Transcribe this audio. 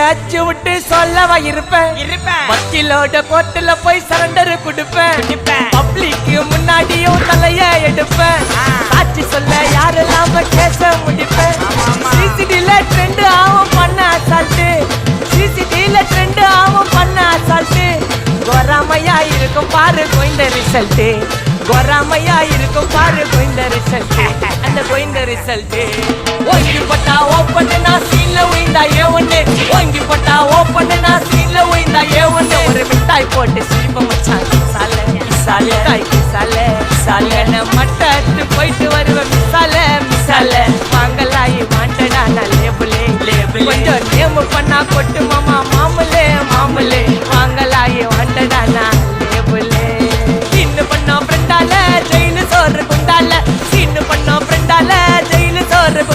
அச்சு விட்டு சொல்லவா இருப்பேன் வக்கீலோட கோர்ட்டுல போய் சரண்டர் கொடுப்பேன் பப்ளிக்கு முன்னாடியும் தலைய எடுப்பேன் சாட்சி சொல்ல யாரெல்லாம் கேச முடிப்பேன் சிசிடில ட்ரெண்ட் ஆகும் பண்ண அசால்ட்டு சிசிடில ட்ரெண்ட் ஆகும் பண்ண அசால்ட்டு கோராமையா இருக்கும் பாரு கோயிந்த ரிசல்ட்டு கோராமையா இருக்கும் பாரு கோயிந்த ரிசல்ட் அந்த கோயிந்த ரிசல்ட் ஓங்கி பட்டா ஓப்பன் நான் சீன்ல உயிந்தா ஒண்ணு ஓங்கி பட்டா ஓப்பன் நான் சீன்ல உயிந்தா ஒண்ணு ஒரு மிட்டாய் போட்டு சீப்ப மச்சான் சாலை சாலை தாய்க்கு சாலை சாலை மட்டத்து போயிட்டு வருவேன் மிசால வாங்கலாயி மாட்டடா நான் லேபிளே கொஞ்சம் நேமு பண்ணா கொட்டு மாமா